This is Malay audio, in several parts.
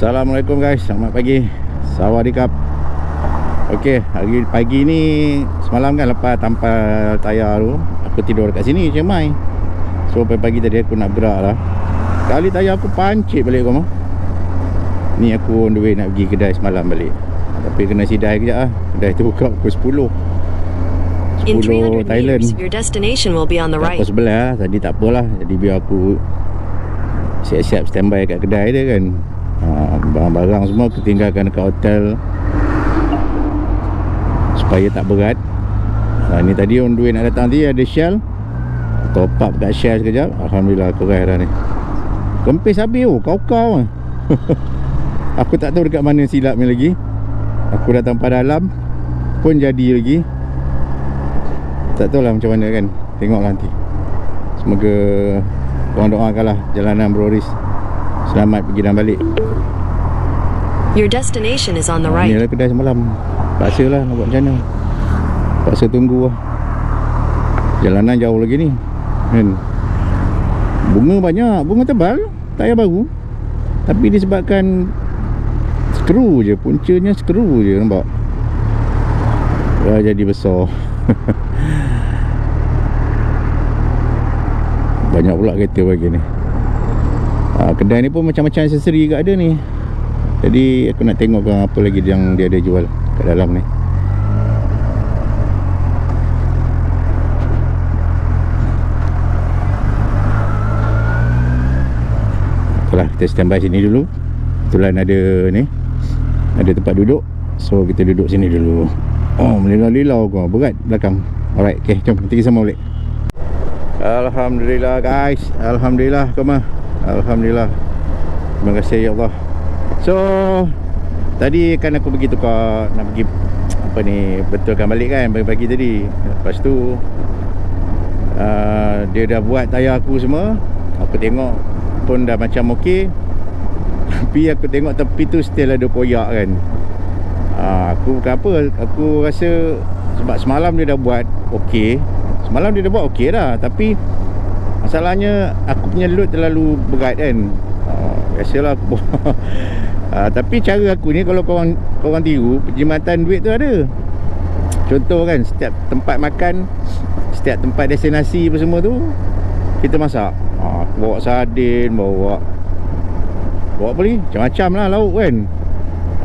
Assalamualaikum guys, selamat pagi. Sawadikap. Okey, hari pagi ni semalam kan lepas tampal tayar tu, aku tidur kat sini Cemai. So pagi tadi aku nak gerak lah. Kali tayar aku pancit balik kau. Ni aku on the way nak pergi kedai semalam balik. Tapi kena sidai kejap lah. Kedai tu buka pukul 10. 10 Thailand. Your destination will be on the right. Pukul 11 lah. Tadi tak apalah. Jadi biar aku siap-siap standby kat kedai dia kan. Barang-barang semua aku tinggalkan dekat hotel supaya tak berat. Ni tadi on the way nak datang tadi ada Shell. Top up kat Shell sekejap. Alhamdulillah keras dah ni. Kempis habis kau-kau. Aku tak tahu dekat mana silap ni lagi. Aku dah tanpa dalam pun jadi lagi. Tak tahulah macam mana kan. Tengoklah nanti. Semoga korang doakanlah jalanan Broris selamat pergi dan balik. Your destination is on the right. Ni lah kedai semalam. Paksa lah nak buat macam mana. Paksa tunggu lah. Jalanan jauh lagi ni kan. Bunga banyak. Bunga tebal. Tayar baru. Tapi disebabkan skru je. Puncanya skru je. Nampak dah jadi besar. Banyak pula kereta pagi ni. Kedai ni pun macam-macam aksesori kat ada ni. Jadi aku nak tengok apa lagi yang dia ada jual kat dalam ni. Itulah, kita standby sini dulu. Kebetulan ada ni, ada tempat duduk. So kita duduk sini dulu. Melilau-lilau kau, berat belakang. Alright, okay, jom kita sama balik. Alhamdulillah guys. Alhamdulillah koma. Alhamdulillah. Terima kasih ya Allah. So tadi kan aku pergi tukar, nak pergi apa ni, betulkan balik kan pagi-pagi tadi. Lepas tu dia dah buat tayar aku semua. Aku tengok pun dah macam okey. Tapi aku tengok tepi tu still ada koyak kan. Aku bukan apa, aku rasa sebab semalam dia dah buat okey. Semalam dia dah buat okey dah. Tapi masalahnya aku punya load terlalu berat kan. Biasalah aku tapi cara aku ni, kalau korang tiru, perkhidmatan duit tu ada. Contoh kan, setiap tempat makan, setiap tempat destinasi apa semua tu kita masak. Aku bawa sardin, bawa apa ni, macam-macam lah lauk kan.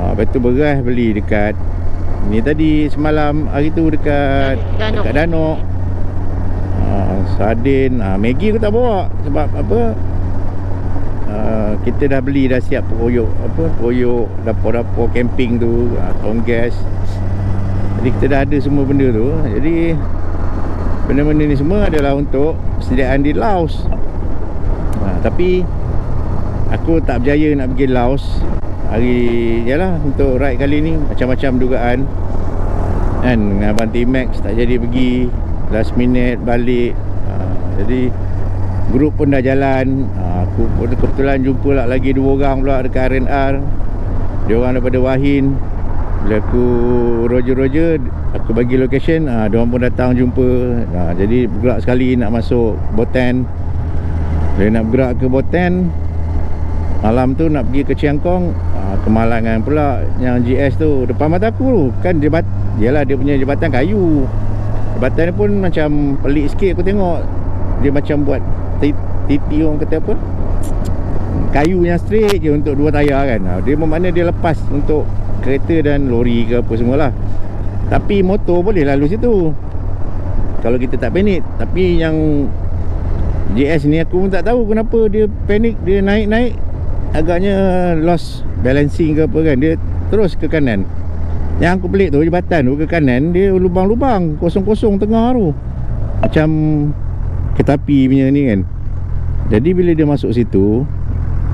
Lepas tu beras beli dekat ni tadi semalam, hari tu dekat Danok. Sardin, Maggi aku tak bawa sebab apa, kita dah beli, dah siap peroyok dapur-dapur camping tu, tong gas. Jadi kita dah ada semua benda tu. Jadi benda-benda ni semua adalah untuk persediaan di Laos. Tapi aku tak berjaya nak pergi Laos hari, yalah, untuk ride kali ni macam-macam dugaan kan. Dengan Abang T-Max tak jadi pergi, last minute balik. Jadi grup pun dah jalan. Aku pun kebetulan jumpa lah lagi 2 orang pula dekat R&R. Dia orang daripada Wahin. Bila aku Roger aku bagi location, dia orang pun datang jumpa. Jadi bergerak sekali nak masuk Botan. Bila nak bergerak ke Botan, malam tu nak pergi ke Chiang Kong, kemalangan pula yang GS tu depan mata aku tu. Kan yalah, dia punya jabatan kayu. Jabatan ni pun macam pelik sikit aku tengok. Dia macam buat titi orang kata apa, kayu yang straight je untuk 2 tayar kan. Dia bermakna dia lepas untuk kereta dan lori ke apa semualah. Tapi motor boleh lalu situ kalau kita tak panik. Tapi yang JS ni aku pun tak tahu kenapa dia panik. Dia naik-naik agaknya lost balancing ke apa kan. Dia terus ke kanan. Yang aku pelik tu, jabatan tu ke kanan dia lubang-lubang, kosong-kosong tengah tu, macam ketapi punya ni kan. Jadi bila dia masuk situ,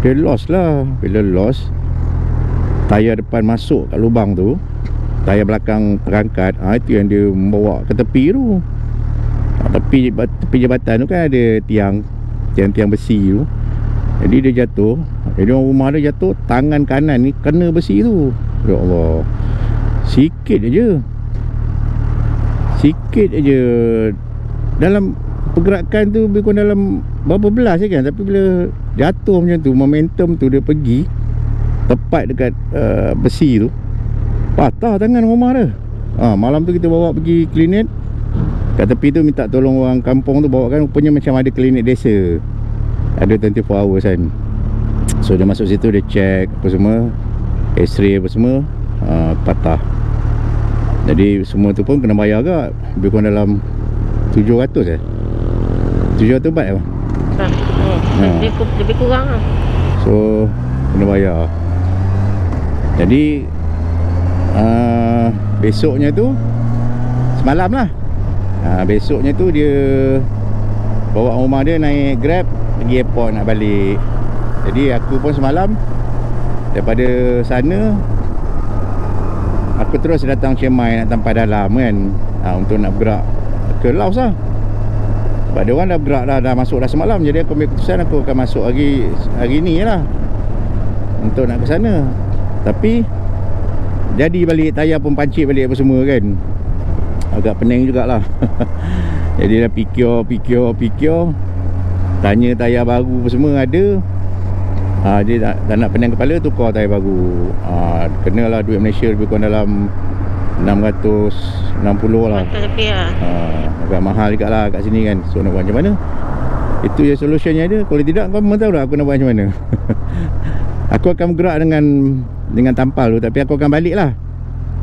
dia lost lah. Bila lost, tayar depan masuk kat lubang tu, tayar belakang terangkat. Itu yang dia membawa ke tepi tu. Tepi jabatan tu kan ada tiang besi tu. Jadi dia jatuh. Jadi orang rumah dia jatuh, tangan kanan ni kena besi tu. Ya Allah, sikit aja dalam pergerakan tu, lebih kurang dalam berapa belas kan. Tapi bila jatuh macam tu, momentum tu dia pergi tepat dekat besi tu, patah tangan rumah dia. Malam tu kita bawa pergi klinik. Kat tepi tu minta tolong orang kampung tu bawakan. Rupanya macam ada klinik desa, ada 24 hours kan. So dia masuk situ, dia check apa semua, X-ray apa semua, patah. Jadi semua tu pun kena bayar agak, lebih kurang dalam 700 700 baht apa? Lebih kurang lah. So kena bayar. Jadi besoknya tu semalam lah, besoknya tu dia bawa rumah dia naik Grab pergi airport nak balik. Jadi aku pun semalam daripada sana aku terus datang Chiang Mai, nak tanpa dalam kan, untuk nak bergerak ke Laos lah. Sebab dia orang dah bergerak dah masuk dah semalam. Jadi aku ambil keputusan aku akan masuk hari ni lah untuk nak ke sana. Tapi jadi balik, tayar pun pancit balik apa semua kan. Agak pening jugalah. Jadi dah pikir, tanya tayar baru apa semua ada. Dia tak nak pening kepala, tukar tayar baru. Kenalah duit Malaysia lebih kurang dalam 660 lah. Lebih lah. Agak mahal juga lah kat sini kan. So nak buat macam mana? Itu je solutionnya dia. Kalau tidak, kau memang tahu tak aku nak buat macam mana. Aku akan bergerak dengan tampal tu, tapi aku akan balik lah.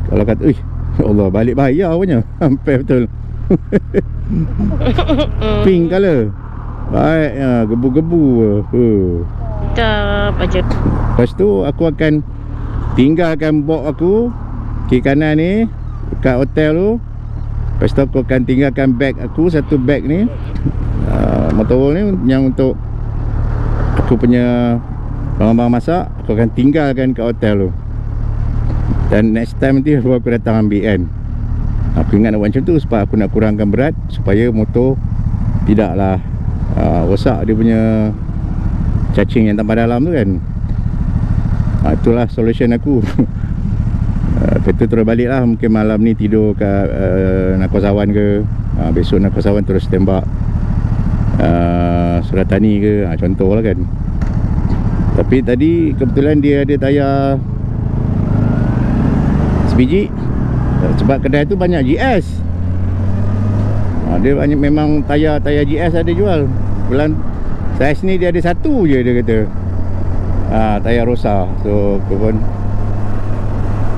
Kalau kata, ya Allah, balik bahaya punya. Sampai betul. Pink colour. Baik, gebu-gebu. Dah baca. Lepas tu aku akan tinggalkan box aku kiri kanan ni dekat hotel tu. Lepas tu aku akan tinggalkan beg aku, satu beg ni, motor ni yang untuk aku punya barang-barang masak, aku akan tinggalkan kat hotel tu. Dan next time nanti aku datang ambil kan. Aku ingat nak buat macam tu sebab aku nak kurangkan berat, supaya motor tidaklah rosak dia punya cacing yang tanpa dalam tu kan. Itulah solution aku. Lepas tu terus balik lah. Mungkin malam ni tidur kat Nakosawan ke, besok Nakosawan terus tembak Suratani ke, contoh lah kan. Tapi tadi kebetulan dia ada tayar sebiji. Sebab kedai tu banyak GS. Dia banyak, memang tayar GS ada jual. Bulan saiz ni dia ada satu je, dia kata tayar rosa. So aku pun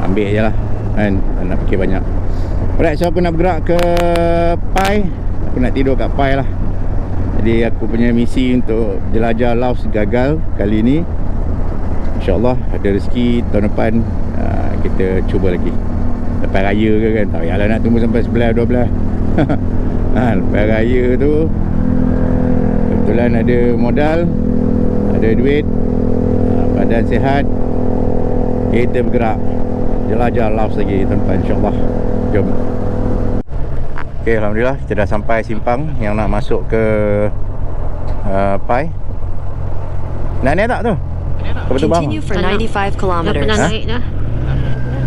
ambil je lah kan, tak nak fikir banyak. Alright, so aku nak bergerak ke Pai. Aku nak tidur kat Pai lah. Jadi aku punya misi untuk jelajah Laos gagal kali ni. InsyaAllah ada rezeki tahun depan, kita cuba lagi. Lepas raya ke kan, tak payahlah nak tunggu sampai 11-12. Lepas raya tu kebetulan ada modal, ada duit, badan sihat, kita bergerak jelajah Laos lagi tahun depan insyaAllah. Jom. Okay, Alhamdulillah kita dah sampai simpang yang nak masuk ke Pai. Nak naik tak tu? Continue for 95 Dah kilometers. pernah naik dah.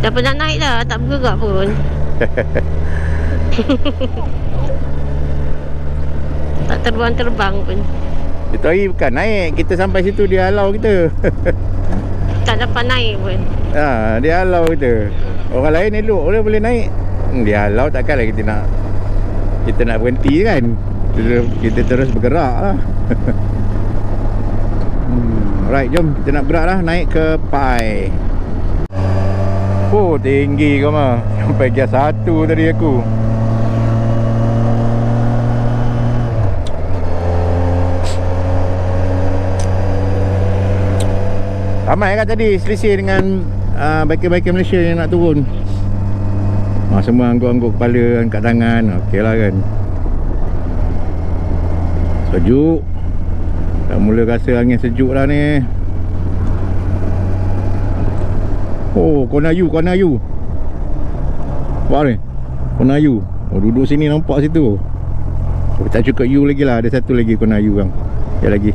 Dah pernah naik dah, tak bergerak pun. Tak terbang pun. Itu hari bukan naik, kita sampai situ dia halau kita. Tak dapat naik pun. Dia halau kita. Orang lain elok boleh naik. Dia halau, takkanlah kita nak berhenti kan. Kita terus bergerak lah. Right, jom kita nak bergerak lah, naik ke Pai. Oh, tinggi kau mah. Sampai gear 1 tadi aku. Ramai kan tadi selisih dengan biker-biker Malaysia yang nak turun. Semua angguk-angguk kepala, angkat tangan. Okey lah kan. Sejuk. Dah mula rasa angin sejuk dah ni. Oh, Konayu. Nampak ni? Konayu. Oh, duduk sini nampak situ. Oh, tak cukup U lagi lah. Ada satu lagi Konayu bang. Sekali lagi.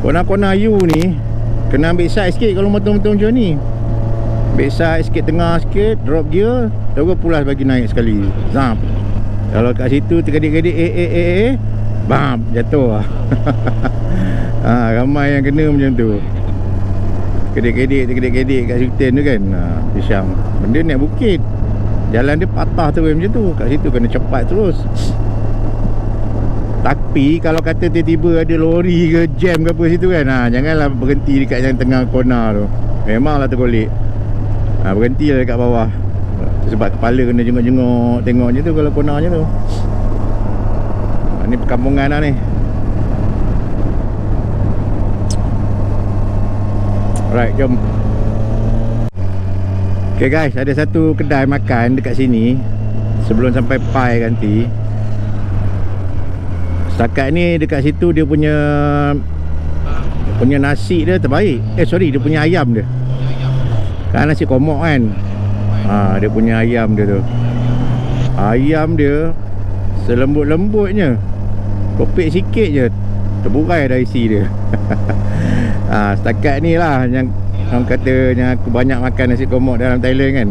Kona U ni kena ambil side sikit kalau motor-motor macam ni. Ambil side sikit, tengah sikit, drop gear, terus pulas bagi naik sekali. Zap. Kalau kat situ tergedik-gedik bam, jatuh lah. Ramai yang kena macam tu. Tergedik-gedik kat Sultan tu kan. Pisang. Benda naik bukit, jalan dia patah terus macam tu. Kat situ kena cepat terus. Tapi kalau kata tiba-tiba ada lori ke jam ke apa situ kan, janganlah berhenti dekat yang tengah corner tu. Memanglah tergolek. Berhenti lah dekat bawah. Sebab kepala kena jenguk-jenguk, tengok je tu kalau corner je tu. Ni perkampungan lah ni. Alright, jom. Okay guys, ada satu kedai makan dekat sini sebelum sampai Pai nanti. Setakat ni dekat situ dia punya nasi dia terbaik. Dia punya ayam dia. Kan nasi komok kan. Dia punya ayam dia tu. Ayam dia selembut-lembutnya. Kopek sikit je terburai dah isi dia. Setakat ni lah yang orang kata yang aku banyak makan nasi komok dalam Thailand kan.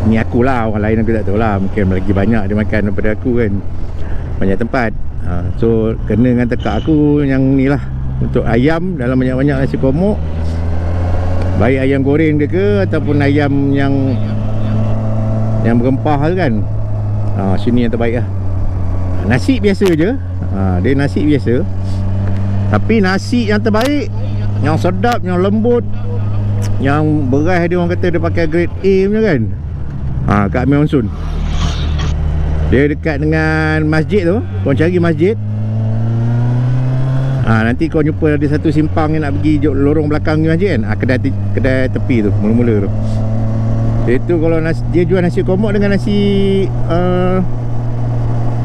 Ni akulah, orang lain aku tak tahu lah. Mungkin lagi banyak dia makan daripada aku kan. Banyak tempat. So kena dengan tekak aku yang ni lah. Untuk ayam dalam banyak-banyak nasi komok, baik ayam goreng dia ke ataupun ayam yang berempah tu kan. Sini yang terbaik lah. Nasi biasa je. Dia nasi biasa, tapi nasi yang terbaik, yang sedap, yang lembut, yang beras dia orang kata dia pakai grade A punya kan. Kat Monsoon. Dia dekat dengan masjid tu. Kau cari masjid, nanti kau jumpa ada satu simpang yang nak pergi lorong belakang ni masjid kan. Kedai tepi tu, mula-mula tu. Itu kalau dia jual nasi komok dengan nasi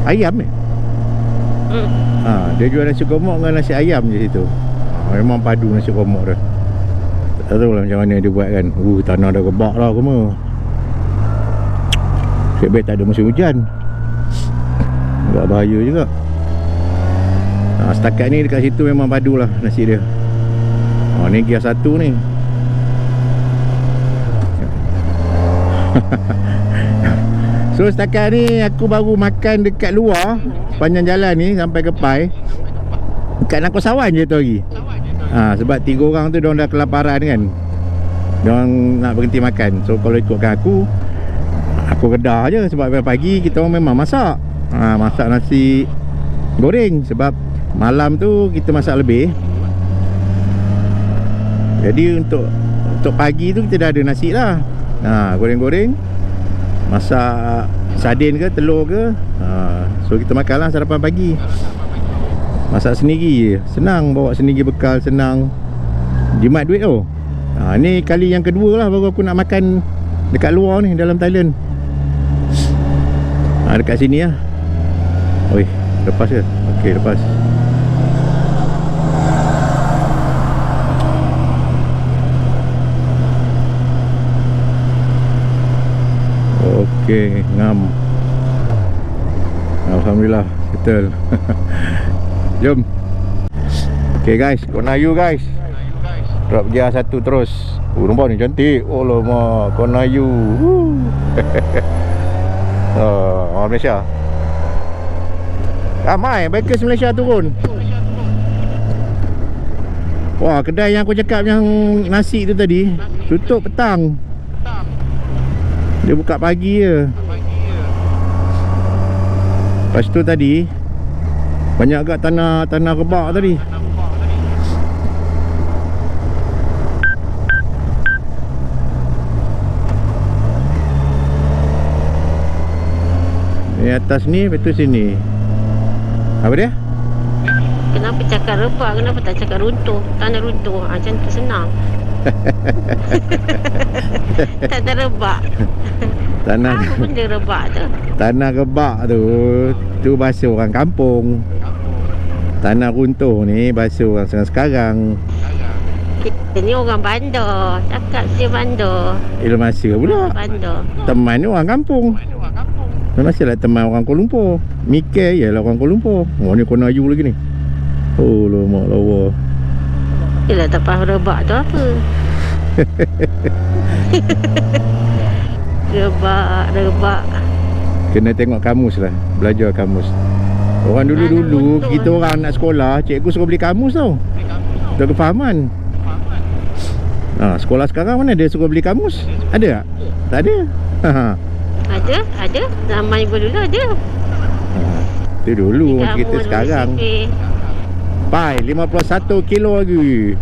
ayam ni. Dia jual nasi komok dengan nasi ayam je situ. Memang padu nasi komok tu. Tak tahu lah macam mana dia buat kan. Tanah dah gebak lah semua. Sebab tak ada musim hujan, agak bahaya juga. Setakat ni dekat situ memang padu lah nasi dia. Ni gear 1 ni. So setakat ni aku baru makan dekat luar sepanjang jalan ni sampai ke Pai. Dekat Nangkosawan je tu lagi. Sebab 3 orang tu diorang dah kelaparan kan. Diorang nak berhenti makan. So kalau ikutkan aku redah je. Sebab pagi kita orang memang masak. Masak nasi goreng. Sebab malam tu kita masak lebih. Jadi untuk pagi tu kita dah ada nasi lah. Goreng-goreng, masak sardin ke telur ke. So kita makan lah sarapan pagi. Masak sendiri je. Senang, bawa sendiri bekal, senang. Jimat duit tu. Ni kali yang kedua lah baru aku nak makan dekat luar ni, dalam Thailand. Dekat sini lah. Oi, lepas ke? Okey, lepas. Okey, ngam. Alhamdulillah, settle. Jom. Okey guys, Konayu guys. Drop gear 1 terus. Nampak ni cantik. Oh lama, Konayu. Orang Malaysia. Ramai bikers Malaysia turun. Wah, kedai yang aku cakap yang nasi tu tadi tutup petang. Dia buka pagi je. Lepas tu tadi banyak agak tanah rebak tadi. Ni atas ni, betul sini. Apa dia? Kenapa cakap rebak? Kenapa tak cakap runtuh? Tanah runtuh. Macam tu senang. Tak terebak. Tanah apa benda rebak tu? Tanah rebak tu bahasa orang kampung. Tanah runtuh ni bahasa orang sekarang. Kita ni orang bandar. Cakap dia bandar. Masa pula Bandar. teman ni orang kampung. Masa lah teman orang Kuala Lumpur. Mikir je lah orang Kuala Lumpur. Ni Konayu lagi ni. Oh lemak lawa. Yelah tak faham rebak tu apa. Rebak. Kena tengok kamus lah, belajar kamus. Orang dulu-dulu kita orang nak sekolah, cikgu suruh beli kamus tau, untuk kefahaman. Sekolah sekarang mana ada suruh beli kamus? Ada tak? Tak ada. Ada. Zaman ibu dulu ada. Itu dulu, kita sekarang pai 51 kilo lagi.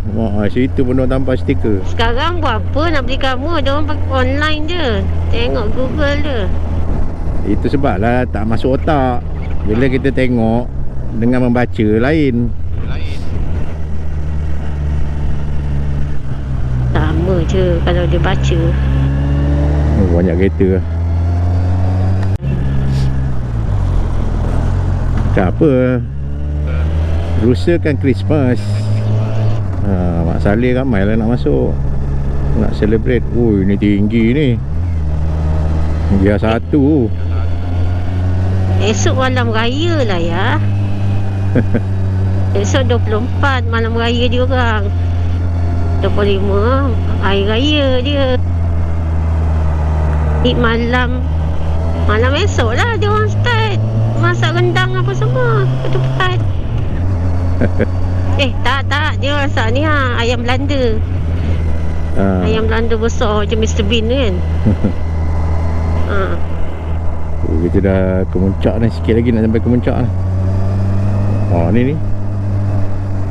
Situ pun orang tampal stiker. Sekarang buat apa nak beli kamu? Dia orang pakai online je. Tengok Google je. Itu sebab lah tak masuk otak. Bila kita tengok dengan membaca lain. Sama je kalau dia baca. Banyak kereta lah. Tak apa, rusakan Christmas. Mak Saleh ramai lah nak masuk, nak celebrate. Ui, ni tinggi ni. Dia satu. Esok malam raya lah ya. Esok 24 malam raya dia orang. 25 hari raya dia. Ni malam esok lah dia orang start masak rendang apa semua. Ketupat. Tak dia masak ni ayam Belanda. Ayam Belanda besar macam Mr. Bean kan. Kita dah kemuncak ni, sikit lagi nak sampai kemuncak ni. Ni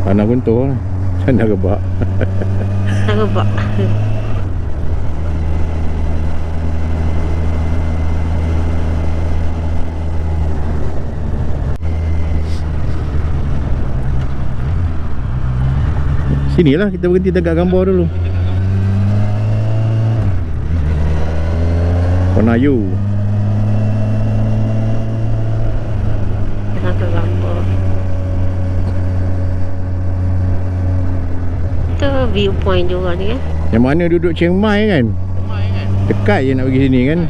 Tanah Guntur lah. Tanah Rebak. Tanah Rebak. Sinilah kita berhenti dekat gambar dulu. Konayu. Kita ke gambar. Itu viewpoint juga ni kan. Yang mana duduk Chiang Mai kan? Dekat je nak pergi sini kan?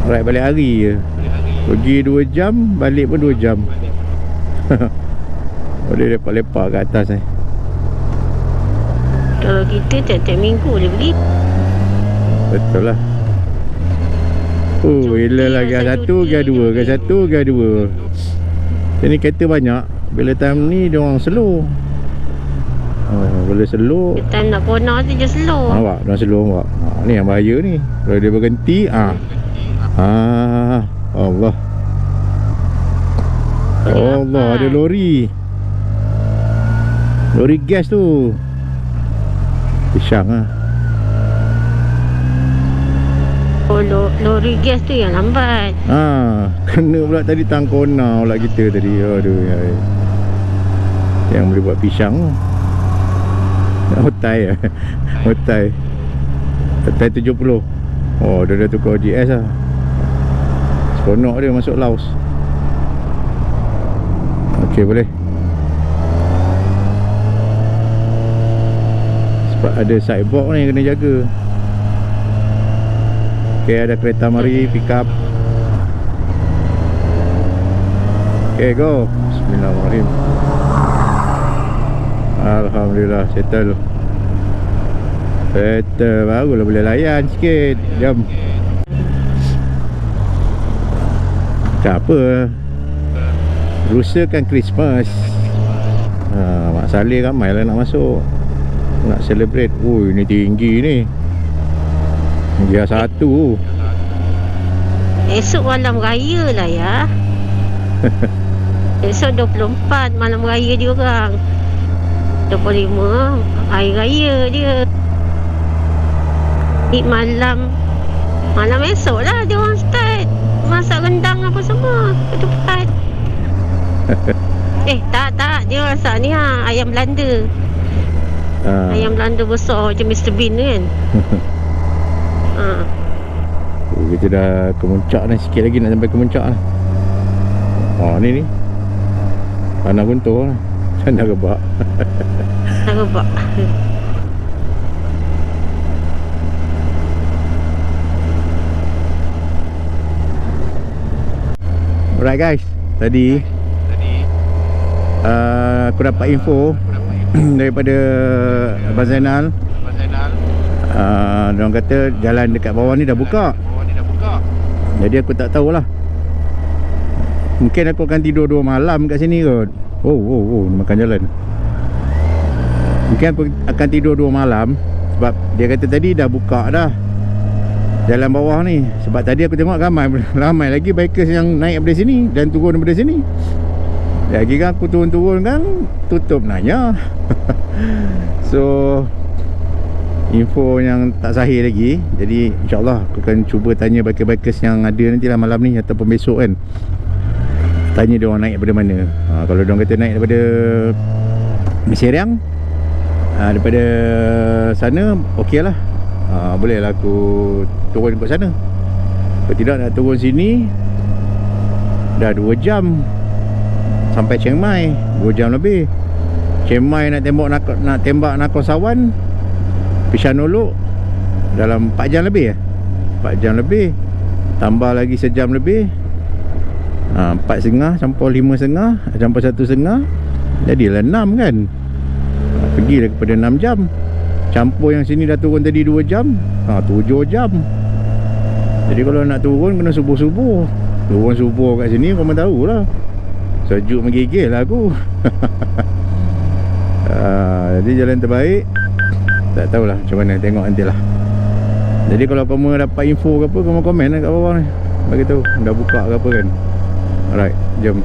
Right, balik hari je. Pergi 2 jam, balik pun 2 jam. Boleh lepak-lepak kat atas ni. Kalau kita tiap-tiap minggu boleh pergi. Betul lah. Bila lah gas 1, gas 2, gas 1, gas 2. Jadi kereta banyak. Bila time ni diorang slow. Boleh slow. Time nak corner tu je slow. Nampak? Diorang slow nampak. Ni yang bahaya ni. Kalau dia berhenti Allah. Allah, ada lori. Lori gas tu. Pisang lah. Lori gas tu yang lambat. Kena pula tadi tangkona pula kita tadi. Aduh. Yang boleh buat pisang. Otai lah. Otai 70. Dia dah tukar GS lah. Seronok dia masuk Laos. Okey, boleh. Sebab ada sidewalk ni kena jaga. Okey, ada kereta mari pick up. Okey, go. Bismillahirrahmanirrahim. Alhamdulillah, settle. Barulah boleh layan sikit. Jom. Tak apa, rusakan Christmas. Mak Saleh ramai lah nak masuk, nak celebrate. Ui, ni tinggi ni. Dia satu. Esok malam raya lah ya. Esok 24 malam raya dia orang. 25 hari raya dia. Ni malam esok lah dia orang start masak rendang apa semua. Ketupat. Tak dia masak ni ayam Belanda. Ayam Belanda besar macam Mr. Bean kan. Kita dah kemuncak ni, sikit lagi nak sampai kemuncak ni. Ni Tanah Guntur lah. Tanah Rebak. Tanah Rebak. Alright guys, tadi aku dapat info daripada Abang Zainal. Diorang kata jalan dekat bawah ni dah buka. Jadi aku tak tahulah, mungkin aku akan tidur 2 malam kat sini kot. Oh, makan jalan. Mungkin aku akan tidur 2 malam. Sebab dia kata tadi dah buka dah jalan bawah ni. Sebab tadi aku tengok ramai lagi bikers yang naik daripada sini dan turun daripada sini. Lagi kan aku turun-turun kan tutup nanya. So info yang tak sahih lagi. Jadi insyaAllah aku akan cuba tanya bikers-bikers yang ada nantilah malam ni ataupun besok kan. Tanya dia orang naik daripada mana. Kalau dia orang kata naik daripada Meseriang, daripada sana okey lah. Boleh lah aku turun kat sana. Kalau tidak nak turun sini dah 2 jam sampai Chiang Mai, 2 jam lebih. Chiang Mai nak tembak Nakhon Sishanolo dalam 4 jam lebih 4 jam lebih. Tambah lagi sejam lebih, 4.5 sampai 5.5 sampai 1.5, jadilah 6 kan. Pergi dah kepada 6 jam. Campur yang sini dah turun tadi 2 jam, 7 jam. Jadi kalau nak turun kena subuh-subuh. Turun subuh kat sini korang tahulah, sejuk menggigil lah aku. Jadi jalan terbaik tak tahulah macam mana, tengok nantilah. Jadi kalau kamu dapat info ke apa, kamu komen lah kat bawah ni, bagi tahu dah buka ke apa kan. Alright, jom.